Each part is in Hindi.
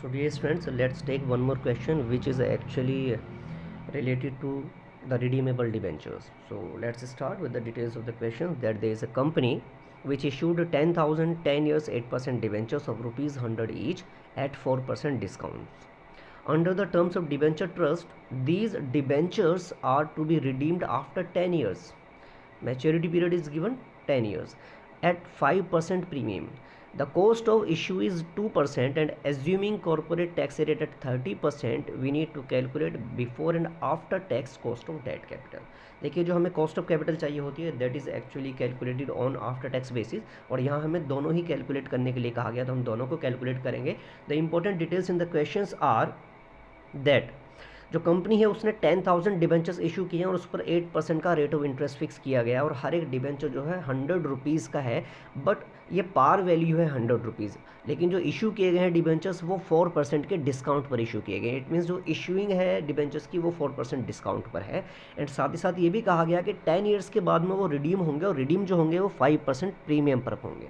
So dear friends, let's take one more question which is actually related to the redeemable debentures. So let's start with the details of the question. That there is a company which issued 10,000 10 years 8% debentures of rupees 100 each at 4% discount. Under the terms of debenture trust, these debentures are to be redeemed after 10 years. Maturity period is given 10 years at 5% premium. The cost of issue is 2% and assuming corporate tax rate at 30%, we need to calculate before and after tax cost of debt capital. देखिए जो हमें कॉस्ट ऑफ कैपिटल चाहिए होती है that is actually calculated on after tax basis, और यहाँ हमें दोनों ही कैलकुलेट करने के लिए कहा गया तो हम दोनों को कैलकुलेट करेंगे. The important details in the questions are that जो कंपनी है उसने 10,000 डिबेंचर्स इशू किए हैं और उस पर 8% का रेट ऑफ इंटरेस्ट फिक्स किया गया और हर एक डिबेंचर जो है 100 रुपीज़ का है, बट ये पार वैल्यू है 100 रुपीज़. लेकिन जो इशू किए गए हैं डिबेंचर्स वो 4% के डिस्काउंट पर इशू किए गए. इट मीन्स जो इशूइंग है डिबेंचर्स की वो 4% डिस्काउंट पर है. एंड साथ ही साथ ये भी कहा गया कि 10 ईयर्स के बाद में वो रिडीम होंगे और रिडीम जो होंगे वो 5% प्रीमियम पर होंगे.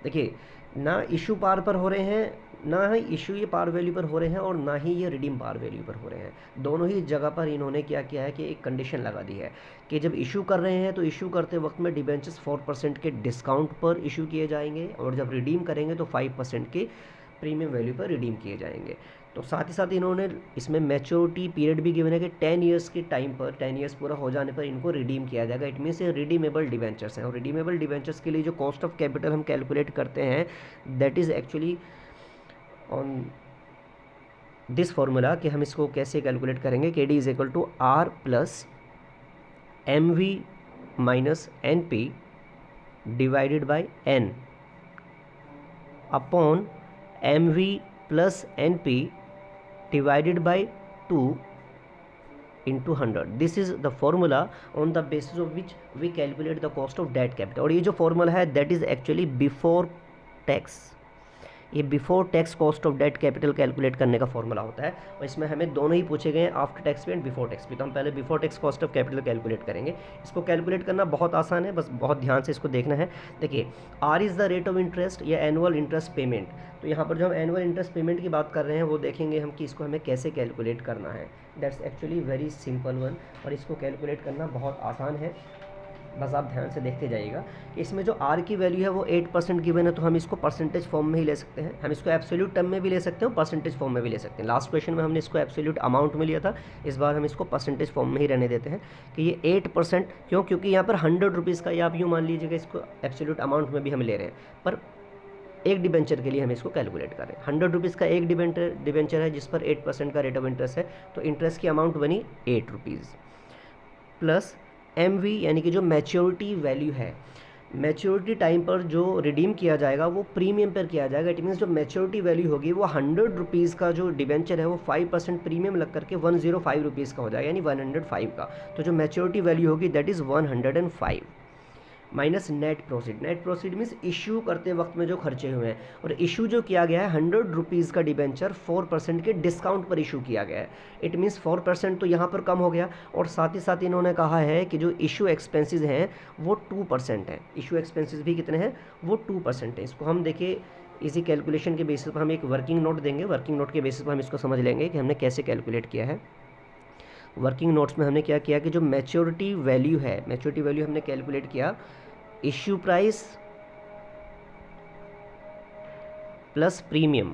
देखिए ना इशू पार पर हो रहे हैं, ना ही इशू ये पार वैल्यू पर हो रहे हैं और ना ही ये रिडीम पार वैल्यू पर हो रहे हैं. दोनों ही जगह पर इन्होंने क्या किया है कि एक कंडीशन लगा दी है कि जब इशू कर रहे हैं तो इशू करते वक्त में डिबेंचर्स 4% के डिस्काउंट पर इशू किए जाएंगे और जब रिडीम करेंगे तो 5% के प्रीमियम वैल्यू पर रिडीम किए जाएंगे. तो साथ ही साथ इन्होंने इसमें मैच्योरिटी पीरियड भी गिवन है कि 10 ईयर्स के टाइम पर 10 ईयर्स पूरा हो जाने पर इनको रिडीम किया जाएगा. इट मीन्स ये रिडीमेबल डिबेंचर्स हैं और रिडीमेबल डिबेंचर्स के लिए जो कॉस्ट ऑफ कैपिटल हम कैलकुलेट करते हैं that is actually on this formula कि हम इसको कैसे कैलकुलेट करेंगे. K D is equal to R plus M V minus N P divided by N upon M V plus N P divided by 2 into 100. This is the formula on the basis of which we calculate the cost of debt capital. और ये जो formula है that is actually before tax. ये before tax cost of debt capital calculate करने का फॉर्मूला होता है और इसमें हमें दोनों ही पूछे गए हैं आफ्टर टैक्स भी एंड बिफोर टैक्स भी. तो हम पहले before tax cost of capital calculate करेंगे. इसको कैलकुलेट करना बहुत आसान है, बस बहुत ध्यान से इसको देखना है. देखिए R is the rate of interest या एनुअल इंटरेस्ट पेमेंट. तो यहाँ पर जो हम एनुअल इंटरेस्ट पेमेंट की बात कर रहे हैं वो देखेंगे हम कि इसको हमें कैसे कैलकुलेट करना है. That's actually very simple one और इसको कैलकुलेट करना बहुत आसान है, बस आप ध्यान से देखते जाइएगा. इसमें जो आर की वैल्यू है वो 8% गिवन है तो हम इसको परसेंटेज फॉर्म में ही ले सकते हैं. हम इसको एब्सोल्यूट टर्म में भी ले सकते हैं, परसेंटेज फॉर्म में भी ले सकते हैं. लास्ट क्वेश्चन में हमने इसको एब्सोल्यूट अमाउंट में लिया था, इस बार हम इसको परसेंटेज फॉर्म में ही रहने देते हैं कि ये 8%. क्यों? क्योंकि यहाँ पर 100 रुपीज़ का, या आप यूँ मान लीजिएगा इसको एब्सोल्यूट अमाउंट में भी हम ले रहे हैं, पर एक डिबेंचर के लिए हम इसको कैलकुलेट करें. 100 रुपीज़ का एक डिबेंचर है जिस पर 8% का रेट ऑफ इंटरेस्ट है, तो इंटरेस्ट की अमाउंट बनी 8 रुपीज़ प्लस एम वी यानी कि जो मैच्योरिटी वैल्यू है, मैच्योरिटी टाइम पर जो रिडीम किया जाएगा वो प्रीमियम पर किया जाएगा. इट मीन्स जो मैच्योरिटी वैल्यू होगी वो 100 रुपीज़ का जो डिबेंचर है वो 5% प्रीमियम लग करके 105 रुपीज़ का हो जाएगा, यानी 105 का. तो जो मैच्योरिटी वैल्यू होगी that is 105 minus net proceed. Net proceed means issue करते वक्त में जो खर्चे हुए हैं, और इशू जो किया गया है 100 रुपीज़ का डिबेंचर 4% के डिस्काउंट पर इशू किया गया है. इट मीन्स 4% तो यहाँ पर कम हो गया, और साथ ही साथ इन्होंने कहा है कि जो इशू एक्सपेंसेस हैं वो 2% हैं. इशू एक्सपेंसेस भी कितने हैं? वो 2% हैं. इसको हम देखिए इसी कैलकुलेशन के बेसिस पर हम एक वर्किंग नोट देंगे. वर्किंग नोट के बेसिस पर हम इसको समझ लेंगे कि हमने कैसे कैलकुलेट किया है. वर्किंग नोट्स में हमने क्या किया कि जो मैच्योरिटी वैल्यू है, मैच्योरिटी वैल्यू हमने कैलकुलेट किया इश्यू प्राइस प्लस प्रीमियम,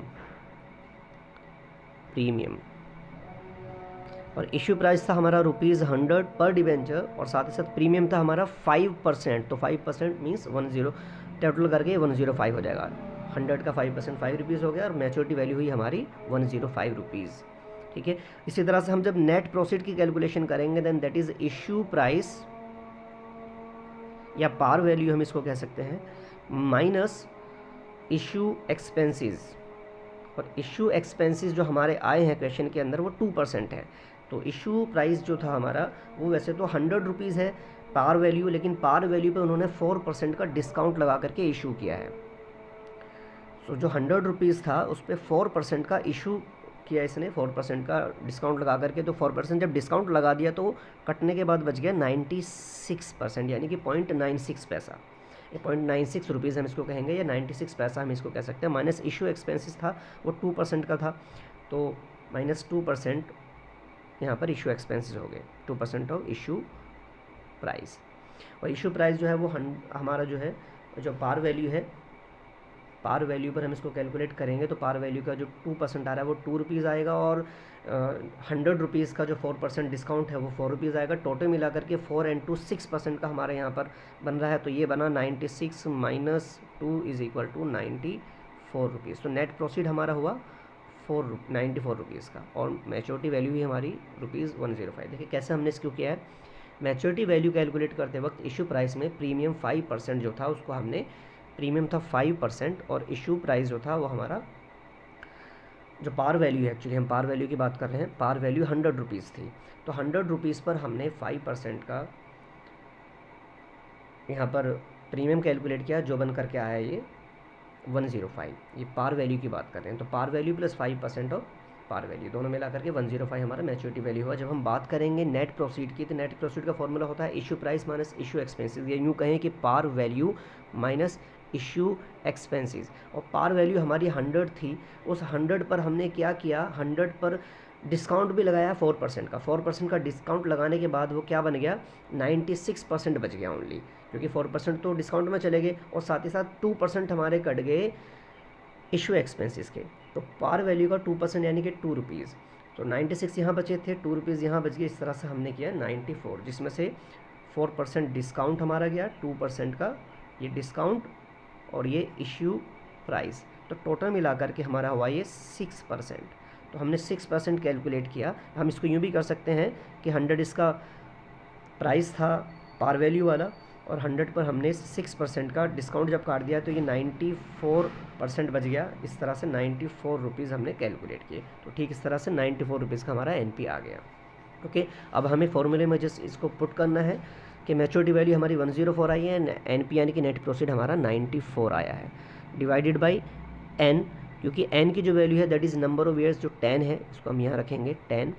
और इश्यू प्राइस था हमारा ₹100 पर डिबेंचर और साथ ही साथ प्रीमियम था हमारा 5%. तो 5% मीन्स 10, टोटल करके 105 हो जाएगा. 100 का 5% 5 रुपीज़ हो गया और मैच्योरिटी वैल्यू हुई हमारी 105 रुपीज़. ठीक है. इसी तरह से हम जब नेट प्रोसीड की कैलकुलेशन करेंगे then that is issue price या पार वैल्यू हम इसको कह सकते हैं माइनस इशू एक्सपेंसेस. और इशू एक्सपेंसेस जो हमारे आए हैं क्वेश्चन के अंदर वो 2% है. तो इशू प्राइस जो था हमारा वो वैसे तो 100 रुपीज़ है पार वैल्यू, लेकिन पार वैल्यू पे उन्होंने 4% का डिस्काउंट लगा करके इशू किया है. तो जो 100 रुपीज़ था उस पर 4% का इशू किया इसने, 4% का डिस्काउंट लगा करके. तो 4% जब डिस्काउंट लगा दिया तो कटने के बाद बच गया 96%, यानी कि 0.96 पैसा. 0.96 रुपीज़ हम इसको कहेंगे, या 96 पैसा हम इसको कह सकते हैं। माइनस इशू एक्सपेंसेस था वो 2% का था, तो -2% यहाँ पर इशू एक्सपेंसेस हो गए, 2% ऑफ इशू प्राइस। और इशू प्राइस जो है वो हमारा जो है जो पार वैल्यू है, पार वैल्यू पर हम इसको कैलकुलेट करेंगे तो पार वैल्यू का जो 2% आ रहा है वो 2 रुपीज़ आएगा, और 100 रुपीज़ का जो 4% डिस्काउंट है वो 4 रुपीज़ आएगा। टोटल मिला करके 4 × 6% का हमारे यहाँ पर बन रहा है, तो ये बना 96 - 2 = 94 रुपीज़। तो नेट प्रोसीड हमारा हुआ 94 रुपीज़ का, और मैच्योरिटी वैल्यू ही हमारी ₹105। देखिए कैसे हमने इसको किया है। मैच्योरिटी वैल्यू कैलकुलेट करते वक्त इशू प्राइस में प्रीमियम 5% जो था उसको हमने, प्रीमियम था 5% और इशू प्राइस जो था वो हमारा जो पार वैल्यू है, एक्चुअली हम पार वैल्यू की बात कर रहे हैं, पार वैल्यू 100 रुपीज़ थी, तो 100 रुपीज़ पर हमने 5% का यहाँ पर प्रीमियम कैलकुलेट किया, जो बन करके आया ये 105। ये पार वैल्यू की बात कर रहे हैं, तो par value plus 5% of par value दोनों मिला करके 105 हमारा मैच्योरिटी वैल्यू हुआ। जब हम बात करेंगे नेट प्रोसीड की, तो नेट प्रोसीड का फॉर्मूला होता है issue price minus issue expenses, या यूँ कहें कि par value minus issue expenses. और पार वैल्यू हमारी 100 थी, उस 100 पर हमने क्या किया, 100 पर डिस्काउंट भी लगाया 4% का। 4% का डिस्काउंट लगाने के बाद वो क्या बन गया, 96% बच गया ओनली, क्योंकि 4% तो डिस्काउंट में चले गए, और साथ ही साथ 2% हमारे कट गए इशू एक्सपेंसेस के। तो पार वैल्यू का 2% यानी कि 2 रुपीज़, तो 96 यहाँ बचे थे, 2 रुपीज़ यहाँ बच गए। इस तरह से हमने किया 94, जिसमें से 4% डिस्काउंट हमारा गया, 2% का ये डिस्काउंट और ये इशू प्राइस, तो टोटल मिला करके हमारा हुआ ये 6%। तो हमने 6% कैलकुलेट किया। हम इसको यूँ भी कर सकते हैं कि 100 इसका प्राइस था पार वैल्यू वाला, और 100 पर हमने 6% का डिस्काउंट जब काट दिया तो ये 94% बच गया। इस तरह से 94 रुपीज़ हमने कैलकुलेट किए, तो ठीक इस तरह से 94 रुपीज़ का हमारा NP आ गया। ओके, अब हमें फॉर्मूले में जस्ट इसको पुट करना है कि मैच्योरिटी वैल्यू हमारी 105 आई है, NP यानी कि नेट प्रोसीड हमारा 94 आया है, डिवाइडेड बाई N, क्योंकि N की जो वैल्यू है that is number of years, जो 10 है इसको हम यहाँ रखेंगे 10,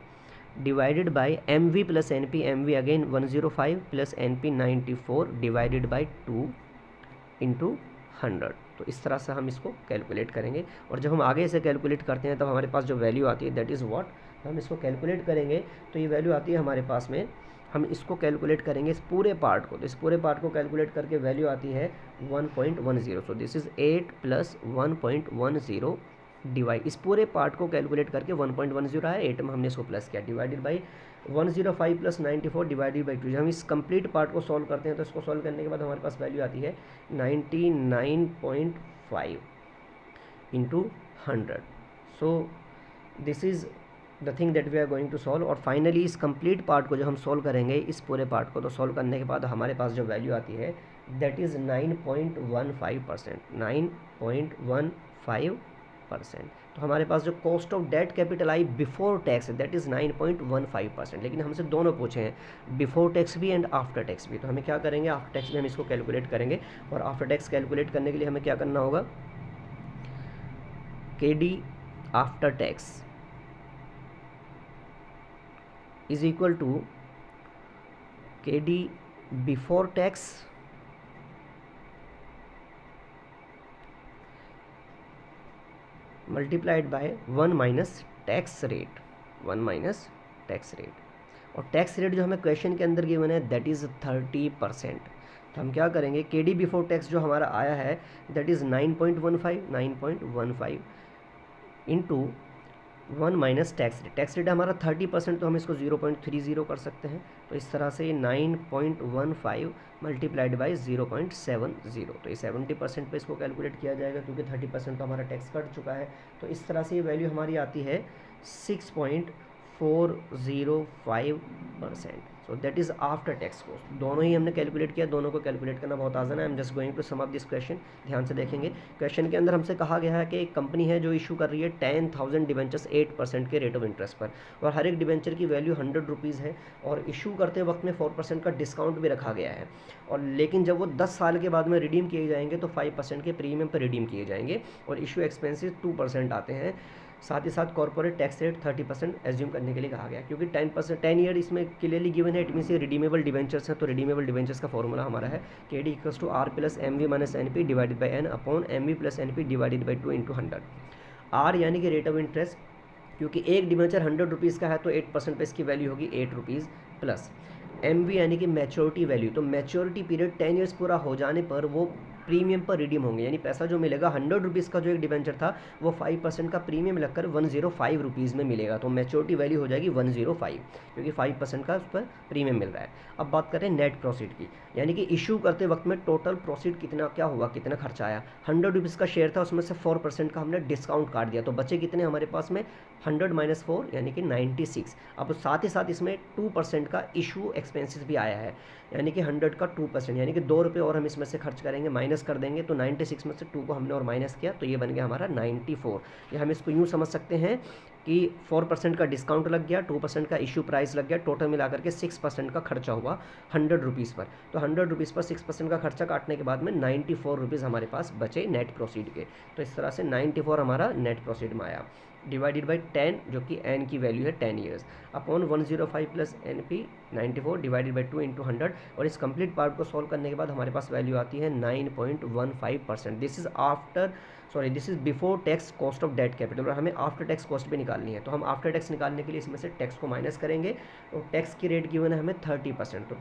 divided by MV plus NP, MV again 105 plus NP 94 divided by 2 × 100। तो इस तरह से हम इसको कैलकुलेट करेंगे, और जब हम आगे इसे कैलकुलेट करते हैं तब हमारे पास जो वैल्यू आती है दैट इज़ व्हाट, हम इसको कैलकुलेट करेंगे तो ये वैल्यू आती है हमारे पास में, हम इसको कैलकुलेट करेंगे इस पूरे पार्ट को, तो इस पूरे पार्ट को कैलकुलेट करके वैल्यू आती है 1.10। सो दिस इज़ 8 + 1.10 डिवाइड, इस पूरे पार्ट को कैलकुलेट करके 1.10 आया, 8 में हमने इसको प्लस किया, डिवाइडेड बाई 105 + 94 डिवाइडेड बाई 2। जब हम इस कंप्लीट पार्ट को सॉल्व करते हैं तो इसको सॉल्व करने के बाद हमारे पास वैल्यू आती है 99.5 × 100। So this is the thing that we are going to solve. और फाइनली इस कंप्लीट पार्ट को जब हम सॉल्व करेंगे, इस पूरे पार्ट को, तो सॉल्व करने के बाद हमारे पास जो वैल्यू आती है दैट इज़ 9.15%, 9.15%। तो हमारे पास जो cost of debt capital I before tax that is 9.15%। लेकिन हमसे दोनों पूछे हैं, बिफोर टैक्स भी एंड आफ्टर टैक्स भी, तो हमें क्या करेंगे, आफ्टर टैक्स भी हम इसको कैलकुलेट करेंगे। और आफ्टर टैक्स कैलकुलेट करने के लिए हमें क्या करना होगा, KD after tax is equal to KD before tax multiplied by 1 minus tax rate, 1 minus tax rate. और टैक्स रेट जो हमें क्वेश्चन के अंदर गिवन है दैट इज़ 30%। तो हम क्या करेंगे, KD बिफोर टैक्स जो हमारा आया है that is 9.15 into 1 minus tax rate. Tax rate हमारा 30%, तो हम इसको 0.30 कर सकते हैं। तो इस तरह से 9.15 मल्टीप्लाइड बाई 0.70, तो ये 70% पे इसको कैलकुलेट किया जाएगा, क्योंकि 30% तो हमारा टैक्स कट चुका है। तो इस तरह से ये वैल्यू हमारी आती है 6.405%। So that is after tax cost. दोनों ही हमने कैलकुलेट किया, दोनों को कैलकुलेट करना बहुत आसान है। I am just going to sum up this question. ध्यान से देखेंगे, क्वेश्चन के अंदर हमसे कहा गया है कि एक कंपनी है जो इशू कर रही है 10,000 डिवेंचर्स 8% के रेट ऑफ इंटरेस्ट पर, और हर एक डिवेंचर की वैल्यू 100 रुपीज़ है, और इशू करते वक्त में 4% का डिस्काउंट भी रखा गया है। और लेकिन जब वो 10 साल के बाद में रिडीम किए जाएंगे तो 5% के प्रीमियम पर रिडीम किए जाएंगे, और इशू एक्सपेंसिस 2% आते हैं। साथ ही साथ कॉर्पोरेट टैक्स रेट 30% एज्यूम करने के लिए कहा गया, क्योंकि 10% 10 ईयर इसमें क्लियरली गिवन है, इट मीन्स ये रिडीमेबल डिवेंचर्स हैं। तो रिडीमेबल डिवेंचर्स का फॉर्मूला हमारा है KD equals to R plus MV minus NP divided by N upon MV plus NP divided by 2 into 100। R यानी कि रेट ऑफ इंटरेस्ट, क्योंकि एक डिवेंचर 100 रुपीज़ का है तो 8% पे इसकी वैल्यू होगी 8 रुपीज़ प्लस। MV यानी कि मैच्योरिटी वैल्यू, तो मैच्योरिटी पीरियड 10 ईयर्स पूरा हो जाने पर वो प्रीमियम पर रिडीम होंगे, यानी पैसा जो मिलेगा 100 रुपीज़ का जो एक डिवेंचर था वो 5% का प्रीमियम लगकर 105 रुपीज़ में मिलेगा। तो मैच्योरिटी वैल्यू हो जाएगी 105, क्योंकि 5% का उस पर प्रीमियम मिल रहा है। अब बात करें नेट प्रोसीड की, यानी कि इशू करते वक्त में टोटल प्रोसीड कितना क्या हुआ, कितना खर्चा आया। 100 रुपीज़ का शेयर था, उसमें से 4% का हमने डिस्काउंट काट दिया, तो बचे कितने हमारे पास में 100 माइनस 4 यानी कि 96। अब साथ ही साथ इसमें 2% का इशू एक्सपेंसेस भी आया है, यानी कि 100 का 2% यानी कि 2 रुपये और हम इसमें से खर्च करेंगे, माइनस कर देंगे, तो 96 में से 2 को हमने और माइनस किया तो ये बन गया हमारा 94। या हम इसको यूँ समझ सकते हैं कि 4% का डिस्काउंट लग गया, 2% का इशू प्राइस लग गया, टोटल मिलाकर के 6% का खर्चा हुआ 100 रुपीज़ पर। तो 100 रुपीज़ पर 6% का खर्चा काटने के बाद में 94 रुपीज़ हमारे पास बचे नेट प्रोसीड के। तो इस तरह से 94 हमारा नेट प्रोसीड में आया, डिवाइडेड बाई 10 जो कि N की वैल्यू है 10 years, upon 105 plus NP 94 divided by 2 into 100। और इस कंप्लीट पार्ट को सॉल्व करने के बाद हमारे पास वैल्यू आती है 9.15%। This is before tax cost of debt capital, और हमें आफ्टर टैक्स कॉस्ट भी निकालनी है। तो हम आफ्टर टैक्स निकालने के लिए इसमें से टैक्स को माइनस करेंगे, तो टैक्स की रेट गिवन है हमें 30%। तो